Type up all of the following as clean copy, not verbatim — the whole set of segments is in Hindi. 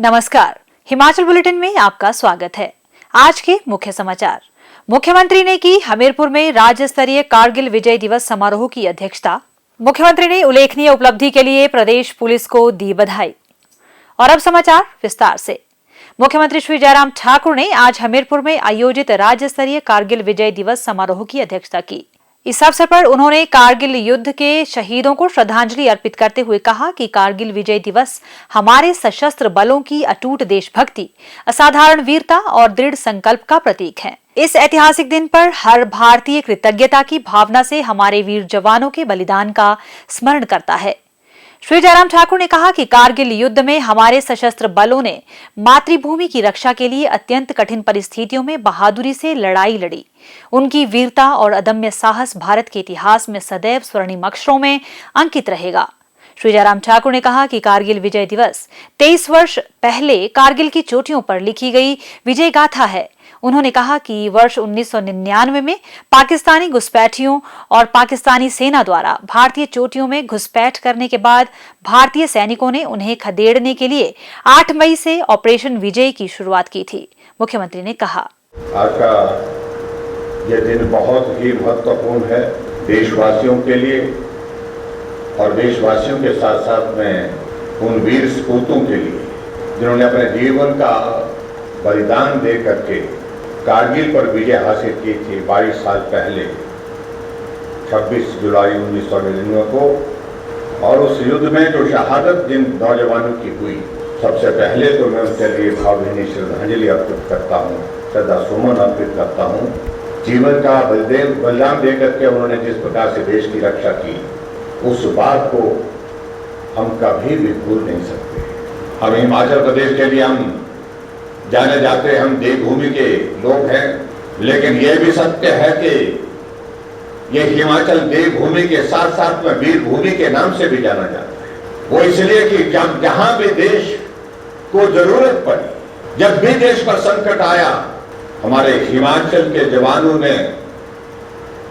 नमस्कार, हिमाचल बुलेटिन में आपका स्वागत है। आज के मुख्य समाचार। मुख्यमंत्री ने की हमीरपुर में राज्य स्तरीय कारगिल विजय दिवस समारोह की अध्यक्षता। मुख्यमंत्री ने उल्लेखनीय उपलब्धि के लिए प्रदेश पुलिस को दी बधाई। और अब समाचार विस्तार से। मुख्यमंत्री श्री जयराम ठाकुर ने आज हमीरपुर में आयोजित राज्य स्तरीय कारगिल विजय दिवस समारोह की अध्यक्षता की। इस अवसर पर उन्होंने कारगिल युद्ध के शहीदों को श्रद्धांजलि अर्पित करते हुए कहा कि कारगिल विजय दिवस हमारे सशस्त्र बलों की अटूट देशभक्ति, असाधारण वीरता और दृढ़ संकल्प का प्रतीक है। इस ऐतिहासिक दिन पर हर भारतीय कृतज्ञता की भावना से हमारे वीर जवानों के बलिदान का स्मरण करता है। श्री जयराम ठाकुर ने कहा कि कारगिल युद्ध में हमारे सशस्त्र बलों ने मातृभूमि की रक्षा के लिए अत्यंत कठिन परिस्थितियों में बहादुरी से लड़ाई लड़ी। उनकी वीरता और अदम्य साहस भारत के इतिहास में सदैव स्वर्णिम अक्षरों में अंकित रहेगा। श्री जयराम ठाकुर ने कहा कि कारगिल विजय दिवस 23 वर्ष पहले कारगिल की चोटियों पर लिखी गई विजय गाथा है। उन्होंने कहा कि वर्ष 1999 में पाकिस्तानी घुसपैठियों और पाकिस्तानी सेना द्वारा भारतीय चोटियों में घुसपैठ करने के बाद भारतीय सैनिकों ने उन्हें खदेड़ने के लिए 8 मई से ऑपरेशन विजय की शुरुआत की थी। मुख्यमंत्री ने कहा, आज का यह दिन बहुत ही महत्वपूर्ण है देशवासियों के लिए और देशवासियों के साथ साथ में उन वीर सपूतों के लिए जिन्होंने अपने जीवन का बलिदान दे करके कारगिल पर विजय हासिल की थी 22 साल पहले 26 जुलाई 1999 को। और उस युद्ध में जो शहादत जिन नौजवानों की हुई, सबसे पहले तो मैं उनके लिए भावभीनी श्रद्धांजलि अर्पित करता हूँ, श्रद्धा सुमन अर्पित करता हूँ। जीवन का बलिदान दे करके उन्होंने जिस प्रकार से देश की रक्षा की, उस बात को हम कभी भी भूल नहीं सकते। हम हिमाचल प्रदेश के लिए हम जाने जाते, हम देवभूमि के लोग हैं, लेकिन यह भी सत्य है कि यह हिमाचल देवभूमि के साथ साथ में वीर भूमि के नाम से भी जाना जाता है। वो इसलिए कि जब जहां भी देश को जरूरत पड़ी, जब भी देश पर संकट आया, हमारे हिमाचल के जवानों ने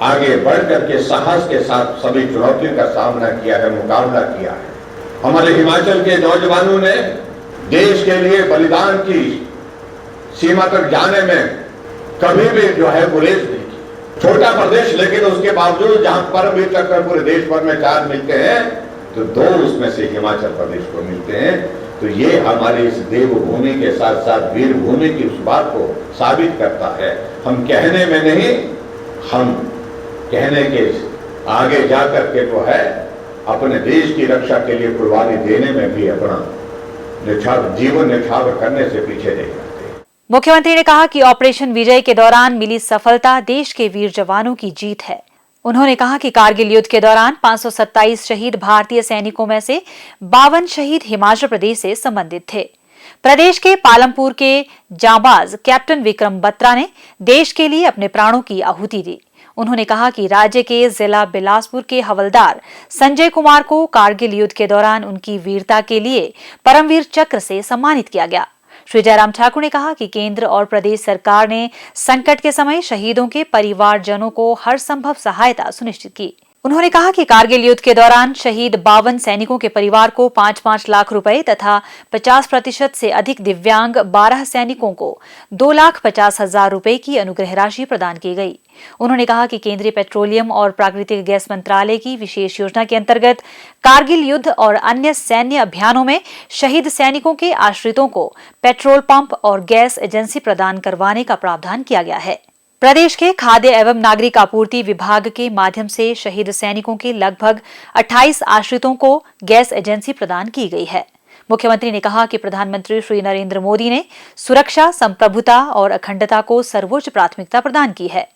आगे बढ़ करके साहस के साथ सभी चुनौतियों का सामना किया है, मुकाबला किया है। हमारे हिमाचल के नौजवानों ने देश के लिए बलिदान की सीमा तक जाने में कभी भी जो है गुरेज नहीं की। छोटा प्रदेश, लेकिन उसके बावजूद जहां परमवीर चक्र पूरे देश भर में 4 मिलते हैं तो 2 उसमें से हिमाचल प्रदेश को मिलते हैं। तो ये हमारी इस देवभूमि के साथ साथ वीर भूमि की उस बात को साबित करता है। हम कहने में नहीं, हम कहने के आगे जाकर के जो है अपने देश की रक्षा के लिए कुर्बानी देने में भी अपना जीवन न्यौछावर करने से पीछे नहीं जाते। मुख्यमंत्री ने कहा कि ऑपरेशन विजय के दौरान मिली सफलता देश के वीर जवानों की जीत है। उन्होंने कहा कि कारगिल युद्ध के दौरान 527 शहीद भारतीय सैनिकों में से 52 शहीद हिमाचल प्रदेश से संबंधित थे। प्रदेश के पालमपुर के जांबाज कैप्टन विक्रम बत्रा ने देश के लिए अपने प्राणों की आहुति दी। उन्होंने कहा कि राज्य के जिला बिलासपुर के हवलदार संजय कुमार को कारगिल युद्ध के दौरान उनकी वीरता के लिए परमवीर चक्र से सम्मानित किया गया। श्री जयराम ठाकुर ने कहा कि केंद्र और प्रदेश सरकार ने संकट के समय शहीदों के परिवारजनों को हर संभव सहायता सुनिश्चित की। उन्होंने कहा कि कारगिल युद्ध के दौरान शहीद 52 सैनिकों के परिवार को 5-5 लाख रुपए तथा 50% से अधिक दिव्यांग 12 सैनिकों को 2,50,000 रुपए की अनुग्रह राशि प्रदान की गई। उन्होंने कहा कि केंद्रीय पेट्रोलियम और प्राकृतिक गैस मंत्रालय की विशेष योजना के अंतर्गत कारगिल युद्ध और अन्य सैन्य अभियानों में शहीद सैनिकों के आश्रितों को पेट्रोल पंप और गैस एजेंसी प्रदान करवाने का प्रावधान किया गया है। प्रदेश के खाद्य एवं नागरिक आपूर्ति विभाग के माध्यम से शहीद सैनिकों के लगभग 28 आश्रितों को गैस एजेंसी प्रदान की गई है। मुख्यमंत्री ने कहा कि प्रधानमंत्री श्री नरेंद्र मोदी ने सुरक्षा, संप्रभुता और अखंडता को सर्वोच्च प्राथमिकता प्रदान की है।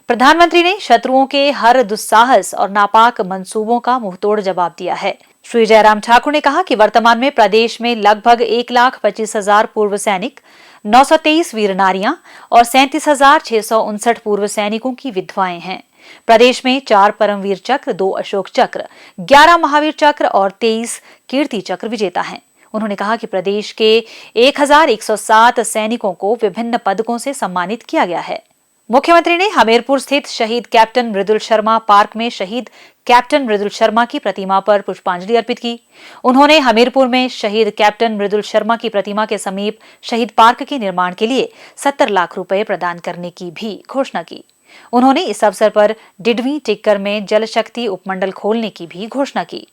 प्रधानमंत्री ने शत्रुओं के हर दुस्साहस और नापाक मंसूबों का मुंहतोड़ जवाब दिया है। श्री जयराम ठाकुर ने कहा कि वर्तमान में प्रदेश में लगभग 1,25,000 पूर्व सैनिक, 923 वीर नारियां और 37,659 पूर्व सैनिकों की विधवाएं हैं। प्रदेश में 4 परमवीर चक्र, 2 अशोक चक्र, 11 महावीर चक्र और 23 कीर्ति चक्र विजेता हैं। उन्होंने कहा कि प्रदेश के 1,107 सैनिकों को विभिन्न पदकों से सम्मानित किया गया है। मुख्यमंत्री ने हमीरपुर स्थित शहीद कैप्टन मृदुल शर्मा पार्क में शहीद कैप्टन मृदुल शर्मा की प्रतिमा पर पुष्पांजलि अर्पित की। उन्होंने हमीरपुर में शहीद कैप्टन मृदुल शर्मा की प्रतिमा के समीप शहीद पार्क के निर्माण के लिए 70 लाख रुपए प्रदान करने की भी घोषणा की। उन्होंने इस अवसर पर डिडवी टिक्कर में जल शक्ति उपमंडल खोलने की भी घोषणा की।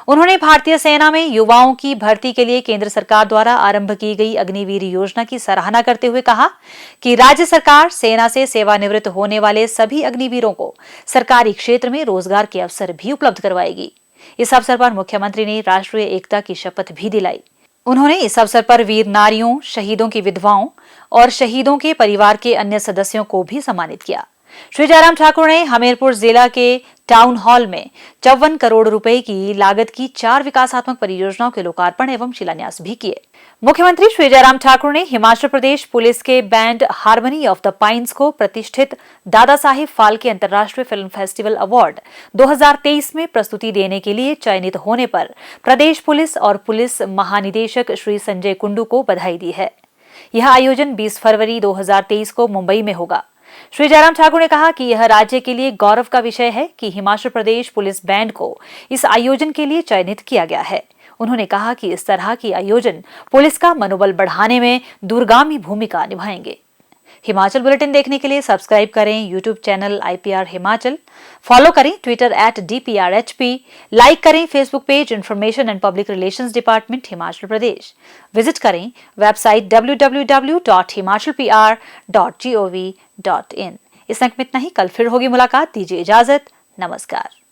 उन्होंने भारतीय सेना में युवाओं की भर्ती के लिए केंद्र सरकार द्वारा आरंभ की गई अग्निवीर योजना की सराहना करते हुए कहा कि राज्य सरकार सेना से सेवानिवृत्त होने वाले सभी अग्निवीरों को सरकारी क्षेत्र में रोजगार के अवसर भी उपलब्ध करवाएगी। इस अवसर पर मुख्यमंत्री ने राष्ट्रीय एकता की शपथ भी दिलाई। उन्होंने इस अवसर पर वीर नारियों, शहीदों की विधवाओं और शहीदों के परिवार के अन्य सदस्यों को भी सम्मानित किया। श्री जयराम ठाकुर ने हमीरपुर जिला के टाउन हॉल में 54 करोड़ रुपए की लागत की 4 विकासात्मक परियोजनाओं के लोकार्पण एवं शिलान्यास भी किए। मुख्यमंत्री श्री जयराम ठाकुर ने हिमाचल प्रदेश पुलिस के band harmony of the pines को प्रतिष्ठित दादा साहिब फाल्के अंतर्राष्ट्रीय फिल्म फेस्टिवल अवार्ड 2023 में प्रस्तुति देने के लिए चयनित होने पर प्रदेश पुलिस और पुलिस महानिदेशक श्री संजय कुंडू को बधाई दी है। यह आयोजन 20 फरवरी 2023 को मुंबई में होगा। श्री जयराम ठाकुर ने कहा कि यह राज्य के लिए गौरव का विषय है कि हिमाचल प्रदेश पुलिस बैंड को इस आयोजन के लिए चयनित किया गया है। उन्होंने कहा कि इस तरह की आयोजन पुलिस का मनोबल बढ़ाने में दूरगामी भूमिका निभाएंगे। हिमाचल बुलेटिन देखने के लिए सब्सक्राइब करें YouTube channel IPR Himachal, follow करें ट्विटर @DPRHP, लाइक करें Facebook page information and public relations department Himachal Pradesh, visit करें वेबसाइट www.himachalpr.gov.in। इस अंक में इतना ही। कल फिर होगी मुलाकात। दीजिए इजाजत। नमस्कार।